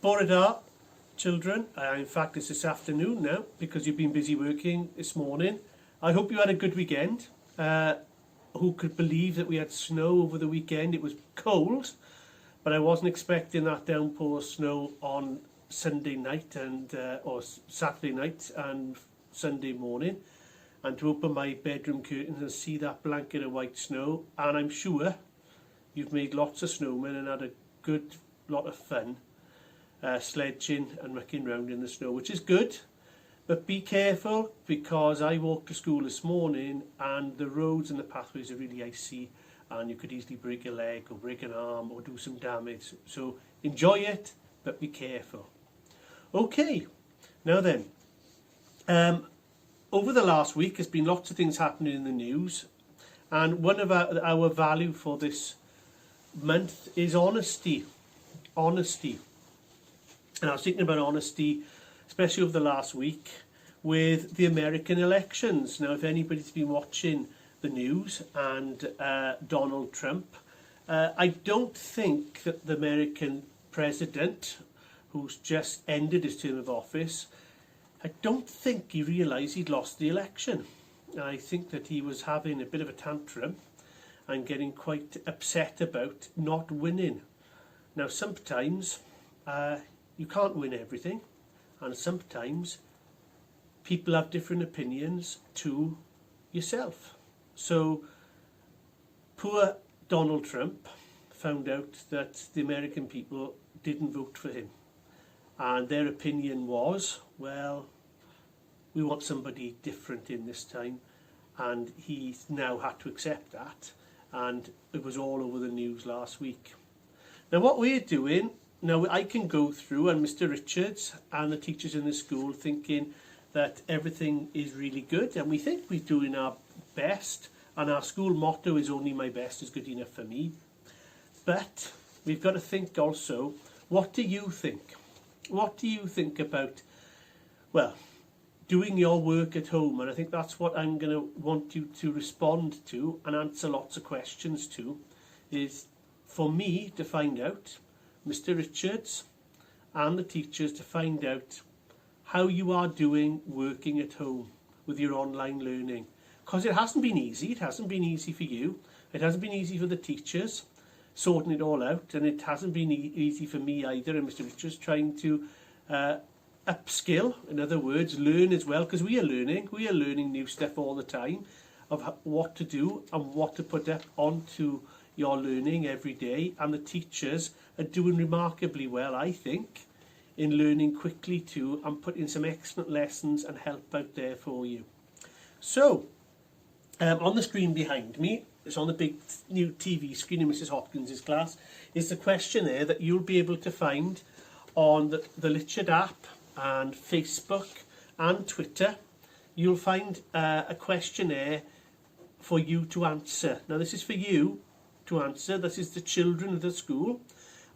Bore da, children. In fact, it's this afternoon now because you've been busy working this morning. I hope you had a good weekend. Who could believe that we had snow over the weekend? It was cold, but I wasn't expecting that downpour of snow on Sunday night or Saturday night and Sunday morning. And to open my bedroom curtains and see that blanket of white snow, and I'm sure you've made lots of snowmen and had a good lot of fun sledging and mucking around in the snow, which is good. But be careful, because I walked to school this morning and the roads and the pathways are really icy, and you could easily break a leg or break an arm or do some damage. So enjoy it, but be careful. Okay, now then, over the last week there's been lots of things happening in the news, and one of our value for this month is honesty. Honesty. And I was thinking about honesty, especially over the last week, with the American elections. Now, if anybody's been watching the news and Donald Trump, I don't think that the American president, who's just ended his term of office, I don't think he realised he'd lost the election. I think that he was having a bit of a tantrum and getting quite upset about not winning. Now, sometimes you can't win everything, and sometimes people have different opinions to yourself. So poor Donald Trump found out that the American people didn't vote for him, and their opinion was, well, we want somebody different in this time, and he now had to accept that, and it was all over the news last week. Now what we're doing, now I can go through, and Mr. Richards and the teachers in the school thinking that everything is really good, and we think we're doing our best, and our school motto is only my best is good enough for me. But we've got to think also, what do you think? What do you think about, well, doing your work at home? And I think that's what I'm going to want you to respond to and answer lots of questions to, is for me to find out, Mr. Richards and the teachers to find out how you are doing working at home with your online learning. Because it hasn't been easy. It hasn't been easy for you. It hasn't been easy for the teachers sorting it all out, and it hasn't been easy for me either, and Mr. Richards trying to upskill, in other words, learn as well, because we are learning new stuff all the time of what to do and what to put up onto your learning every day, and the teachers are doing remarkably well, I think, in learning quickly too, and putting some excellent lessons and help out there for you. So, on the screen behind me, it's on the big new TV screen in Mrs. Hopkins' class, is the questionnaire that you'll be able to find on the Richard app and Facebook and Twitter. You'll find a questionnaire for you to answer. Now this is for you to answer. This is the children of the school,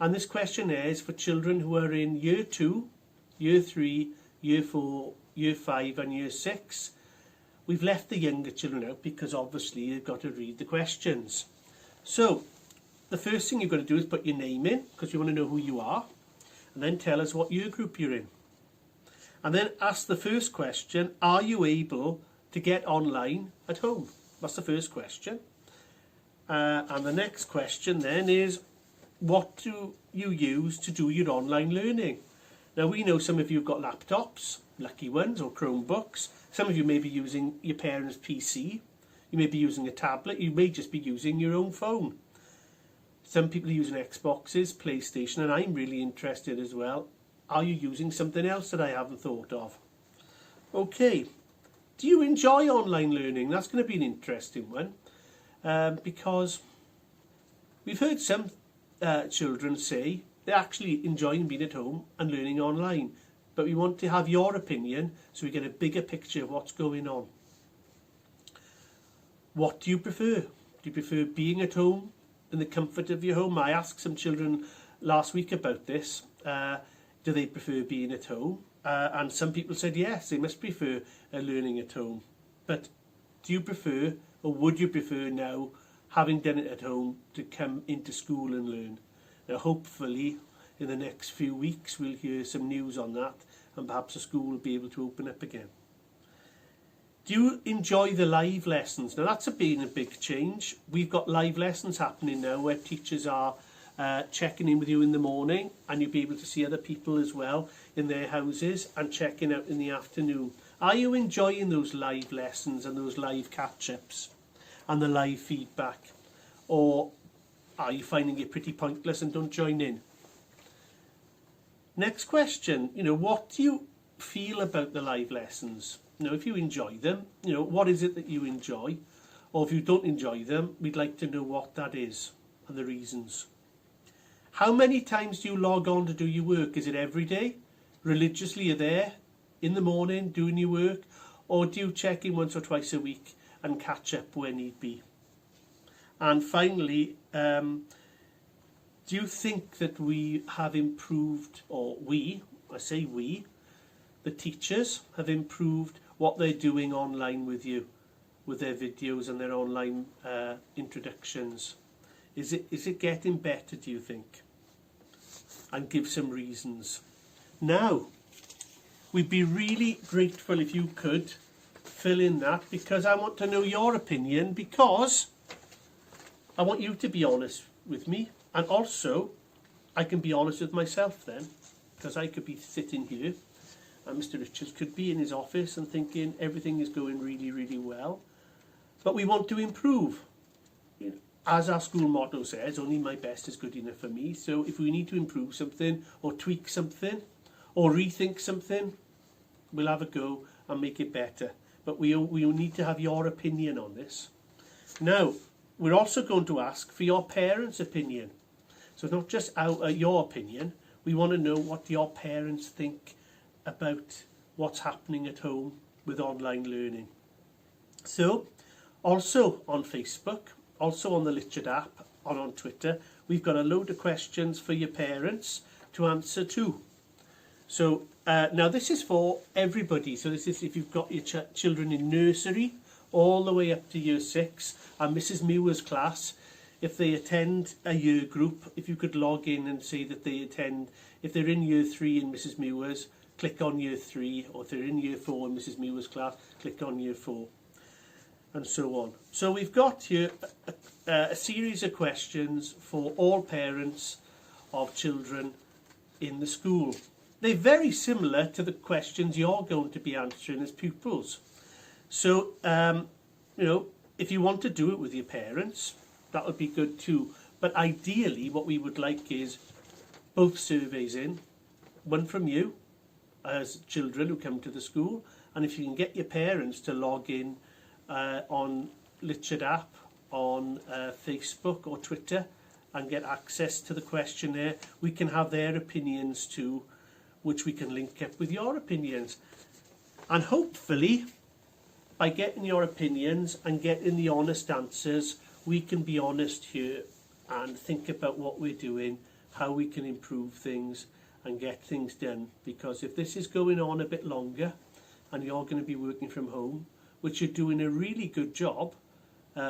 and this questionnaire is for children who are in Year 2, Year 3, Year 4, Year 5 and Year 6. We've left the younger children out because obviously you've got to read the questions. So the first thing you've got to do is put your name in, because you want to know who you are, and then tell us what year group you're in. And then ask the first question, are you able to get online at home? That's the first question. And the next question then is, what do you use to do your online learning? Now we know some of you have got laptops, lucky ones, or Chromebooks. Some of you may be using your parents' PC. You may be using a tablet. You may just be using your own phone. Some people are using Xboxes, PlayStation, and I'm really interested as well. Are you using something else that I haven't thought of? Okay. Do you enjoy online learning? That's going to be an interesting one. Because we've heard some children say they're actually enjoying being at home and learning online, but we want to have your opinion so we get a bigger picture of what's going on. What do you prefer? Do you prefer being at home in the comfort of your home? I asked some children last week about this. Do they prefer being at home? And some people said yes, they must prefer learning at home. But do you prefer, or would you prefer now, having done it at home, to come into school and learn? Now hopefully in the next few weeks we'll hear some news on that, and perhaps the school will be able to open up again. Do you enjoy the live lessons? Now that's been a big change. We've got live lessons happening now where teachers are checking in with you in the morning, and you'll be able to see other people as well in their houses and checking out in the afternoon. Are you enjoying those live lessons and those live catch-ups and the live feedback? Or are you finding it pretty pointless and don't join in? Next question, what do you feel about the live lessons? If you enjoy them, what is it that you enjoy? Or if you don't enjoy them, we'd like to know what that is and the reasons. How many times do you log on to do your work? Is it every day? Religiously you're there in the morning doing your work? Or do you check in once or twice a week and catch up where need be? And finally, do you think that we have improved, or I say we, the teachers have improved what they're doing online with you, with their videos and their online introductions? Is it getting better, do you think? And give some reasons. Now, we'd be really grateful if you could fill in that, because I want to know your opinion, because I want you to be honest with me, and also I can be honest with myself then, because I could be sitting here and Mr. Richards could be in his office and thinking everything is going really, really well, but we want to improve. As our school motto says, only my best is good enough for me. So if we need to improve something or tweak something or rethink something, we'll have a go and make it better. But we need to have your opinion on this. Now, we're also going to ask for your parents' opinion. So not just your opinion, we want to know what your parents think about what's happening at home with online learning. So, also on Facebook, also on the Litchard app, and on Twitter, we've got a load of questions for your parents to answer too. So, now this is for everybody. So this is if you've got your children in nursery all the way up to year 6, and Mrs. Muir's class, if they attend a year group, if you could log in and say that they attend, if they're in year 3 in Mrs. Muir's, click on year 3, or if they're in year 4 in Mrs. Muir's class, click on year 4, and so on. So we've got here a series of questions for all parents of children in the school. They're very similar to the questions you're going to be answering as pupils. So, if you want to do it with your parents, that would be good too. But ideally, what we would like is both surveys in, one from you as children who come to the school, and if you can get your parents to log in on Litchard app, on Facebook or Twitter, and get access to the questionnaire, we can have their opinions too, which we can link up with your opinions. And hopefully, by getting your opinions and getting the honest answers, we can be honest here and think about what we're doing, how we can improve things and get things done. Because if this is going on a bit longer and you're going to be working from home, which you're doing a really good job,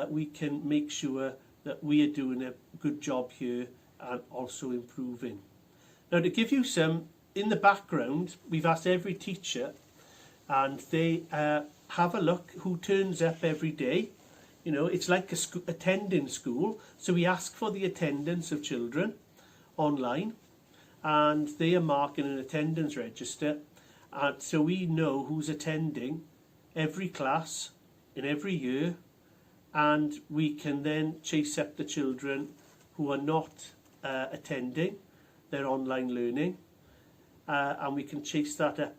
we can make sure that we are doing a good job here and also improving. Now, to give you some, in the background, we've asked every teacher, and they have a look who turns up every day. It's like attending school, so we ask for the attendance of children online, and they are marking an attendance register, and so we know who's attending every class in every year, and we can then chase up the children who are not attending their online learning, and we can chase that up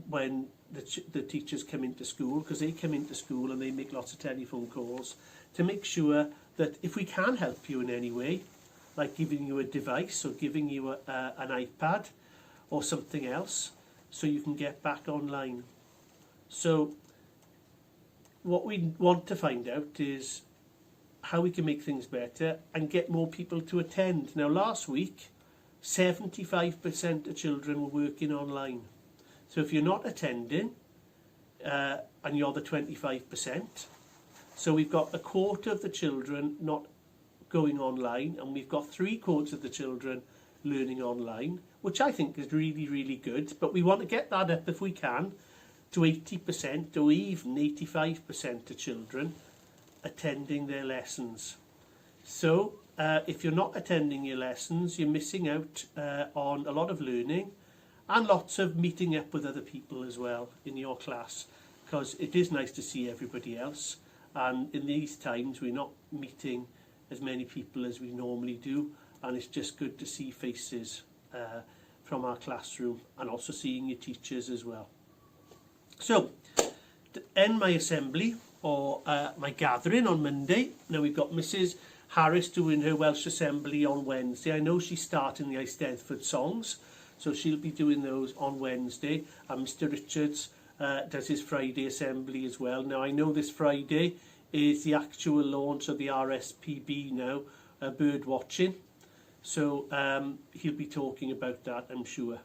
when the teachers come into school, because they come into school and they make lots of telephone calls to make sure that if we can help you in any way, like giving you a device or giving you an iPad or something else, so you can get back online. So what we want to find out is how we can make things better and get more people to attend. Now, last week, 75% of children were working online. So if you're not attending, and you're the 25%, so we've got a quarter of the children not going online, and we've got 3/4 of the children learning online, which I think is really, really good. But we want to get that up, if we can, to 80% or even 85% of children attending their lessons. So if you're not attending your lessons, you're missing out on a lot of learning and lots of meeting up with other people as well in your class, because it is nice to see everybody else, and in these times we're not meeting as many people as we normally do, and it's just good to see faces from our classroom and also seeing your teachers as well. So to end my assembly or my gathering on Monday, now we've got Mrs Harris doing her Welsh Assembly on Wednesday. I know she's starting the Eisteddfod songs, so she'll be doing those on Wednesday, and Mr Richards does his Friday Assembly as well. Now I know this Friday is the actual launch of the RSPB now, bird watching, so he'll be talking about that, I'm sure.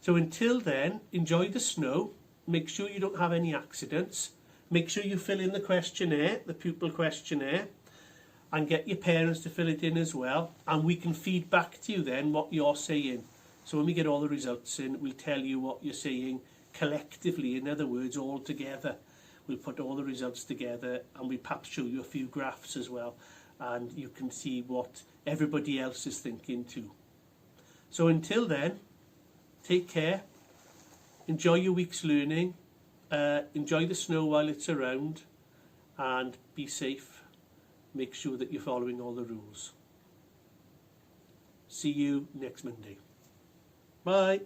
So until then, enjoy the snow, make sure you don't have any accidents, make sure you fill in the questionnaire, the pupil questionnaire, and get your parents to fill it in as well, and we can feed back to you then what you're saying. So when we get all the results in, we'll tell you what you're saying collectively, in other words, all together. We'll put all the results together, and we perhaps show you a few graphs as well, and you can see what everybody else is thinking too. So until then, take care, enjoy your week's learning, enjoy the snow while it's around, and be safe. Make sure that you're following all the rules. See you next Monday. Bye.